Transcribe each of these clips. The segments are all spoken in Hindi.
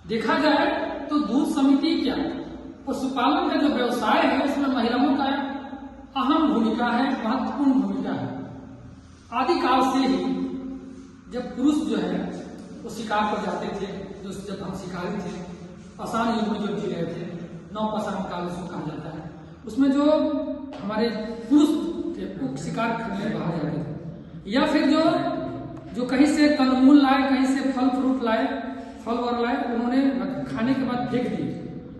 देखा जाए तो दूध समिति क्या, पशुपालन का जो व्यवसाय है उसमें महिलाओं का अहम भूमिका है, महत्वपूर्ण भूमिका है। आदिकाल से ही जब पुरुष जो है वो शिकार पर जाते थे, जो जब हम शिकारी थे, पाषाण युग में जो जी रहे थे, नवपाषाण काल उसको कहा जाता है, उसमें जो हमारे पुरुष थे वो शिकार करने बाहर जाते थे, या फिर जो कहीं से कंदमूल लाए, कहीं से फल फ्रूट लाए, फल वर लाए, उन्होंने खाने के बाद फेंक दिए।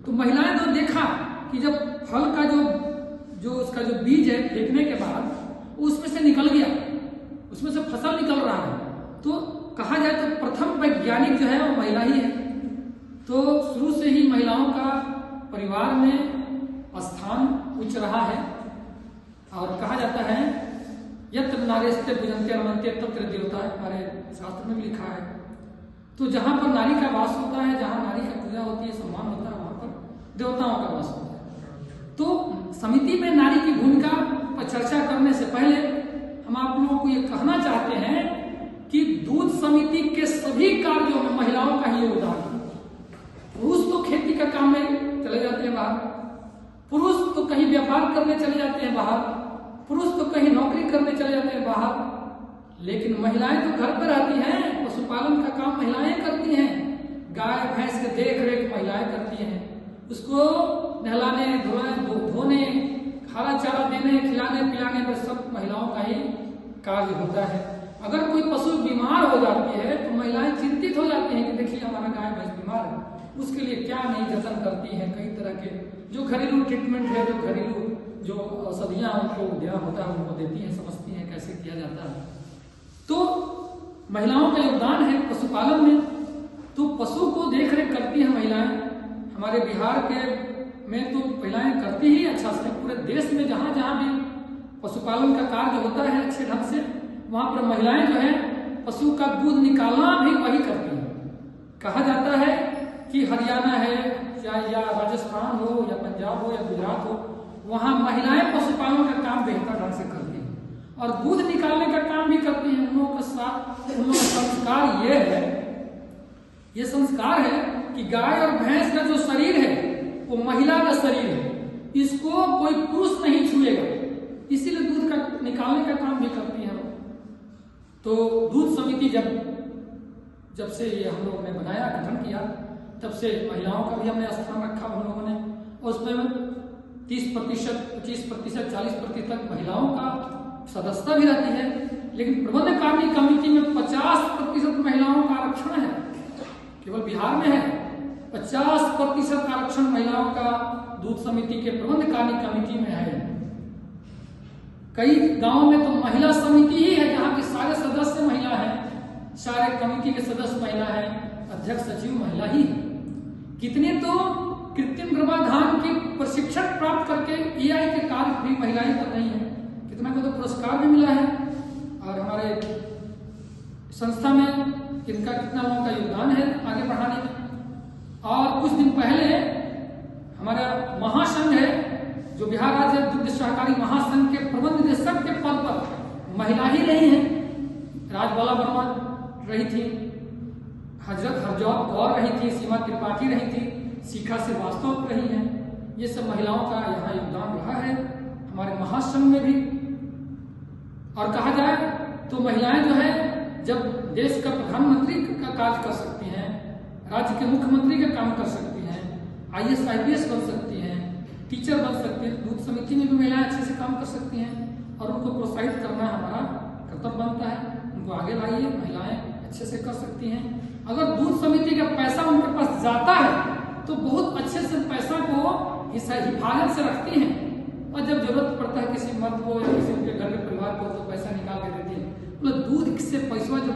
तो महिलाएं ने देखा कि जब फल का जो उसका जो बीज है फेंकने के बाद उसमें से निकल गया, उसमें से फसल निकल रहा है, तो कहा जाए तो प्रथम वैज्ञानिक जो है वो महिला ही है। तो शुरू से ही महिलाओं का परिवार में स्थान उच्च रहा है, और कहा जाता है यत्र नारीस्ते पूजन्ते रमन्ते तत्र देवता, हमारे शास्त्र में भी लिखा है। तो जहां पर नारी का वास होता है, जहां नारी का पूजा होती है, सम्मान होता है, वहां पर देवताओं का वास होता है। तो समिति में नारी की भूमिका पर चर्चा करने से पहले हम आप लोगों को ये कहना चाहते हैं कि दूध समिति के सभी कार्यों में महिलाओं का ही योगदान है। पुरुष तो खेती का काम में चले जाते हैं बाहर, पुरुष तो कहीं व्यापार करने चले जाते हैं बाहर, पुरुष तो कहीं नौकरी करने चले जाते हैं बाहर, लेकिन महिलाएं तो घर पर आती हैं। पशुपालन का काम महिलाएं करती हैं, गाय भैंस के देख रेख महिलाएं करती हैं, उसको नहलाने धोने, खाना चारा देने, खिलाने पिलाने पर सब महिलाओं का ही कार्य होता है। अगर कोई पशु बीमार हो जाती है तो महिलाएं चिंतित हो जाती हैं कि देखिए हमारा गाय भैंस बीमार है, उसके लिए क्या नई जतन करती हैं। कई तरह के जो घरेलू ट्रीटमेंट है, जो घरेलू जो औषधियां उनको देना होता है उनको देती हैं, समझती हैं कैसे किया जाता है। तो महिलाओं का योगदान है पशुपालन में। तो पशु को देख रेख करती हैं महिलाएं। हमारे बिहार के में तो महिलाएं करती ही अच्छा से, पूरे देश में जहां जहां भी पशुपालन का कार्य होता है अच्छे ढंग से, वहां पर महिलाएं जो है पशु का दूध निकालना भी वही करती हैं। कहा जाता है कि हरियाणा है या राजस्थान हो या पंजाब हो या गुजरात हो, वहां महिलाएं पशुपालन का काम बेहतर ढंग से करती हैं और दूध निकालने का काम भी करती हैं। उन लोगों का संस्कार ये संस्कार है कि गाय और भैंस का जो शरीर है वो महिला का शरीर है, इसको कोई पुरुष नहीं छुएगा, इसीलिए दूध का निकालने का काम भी करती है। तो दूध समिति जब से ये हम लोगों ने बनाया, गठन किया, तब से महिलाओं का भी हमने स्थान रखा हम लोगों ने, और उसमें 30%, 25%, 40% तक महिलाओं का सदस्यता भी रहती है। लेकिन प्रबंध कार्य कमेटी में 50% महिलाओं का आरक्षण है, केवल बिहार में है 50% आरक्षण महिलाओं का दूध समिति के प्रबंध कार्य कमेटी में है। कई गांवों में तो महिला समिति ही है जहां के सारे सदस्य महिला हैं, सारे कमेटी के सदस्य महिला हैं, अध्यक्ष सचिव महिला ही है। कितने तो कृत्रिम गर्भाधान की प्रशिक्षण प्राप्त करके एआई के कार्य भी महिलाएं कर रही हैं, कितना को तो पुरस्कार भी मिला है। और हमारे संस्था में इनका कितना लोगों का योगदान है आगे बढ़ाने में। और कुछ दिन पहले हमारा महासंघ है जो बिहार राज्य दुग्ध सहकारी महासंघ के प्रबंध निदेशक के पद पर महिला ही रही है। राजबाला वर्मा रही थी, हजरत हरजौत कौर रही थी, सीमा त्रिपाठी रही थी, शिखा श्रीवास्तव रही हैं। ये सब महिलाओं का यहाँ योगदान रहा है हमारे महासंघ में भी। और कहा जाए तो महिलाएं जो है जब देश का प्रधानमंत्री का कार्य कर सकती हैं, राज्य के मुख्यमंत्री का काम कर सकती हैं, IAS IPS बन सकती हैं, टीचर बन सकती हैं, दूध समिति में भी महिलाएं अच्छे से काम कर सकती हैं, और उनको प्रोत्साहित करना हमारा कर्तव्य बनता है। उनको आगे लाइए, महिलाएं अच्छे से कर सकती हैं। अगर दूध समिति का पैसा उनके पास जाता है तो बहुत अच्छे से पैसा को हिफाजत से रखती हैं, और जब जरूरत पड़ता है किसी मर्द को या किसी उनके घर के परिवार को तो पैसा निकाल के देती है। मतलब दूध से पैसा जो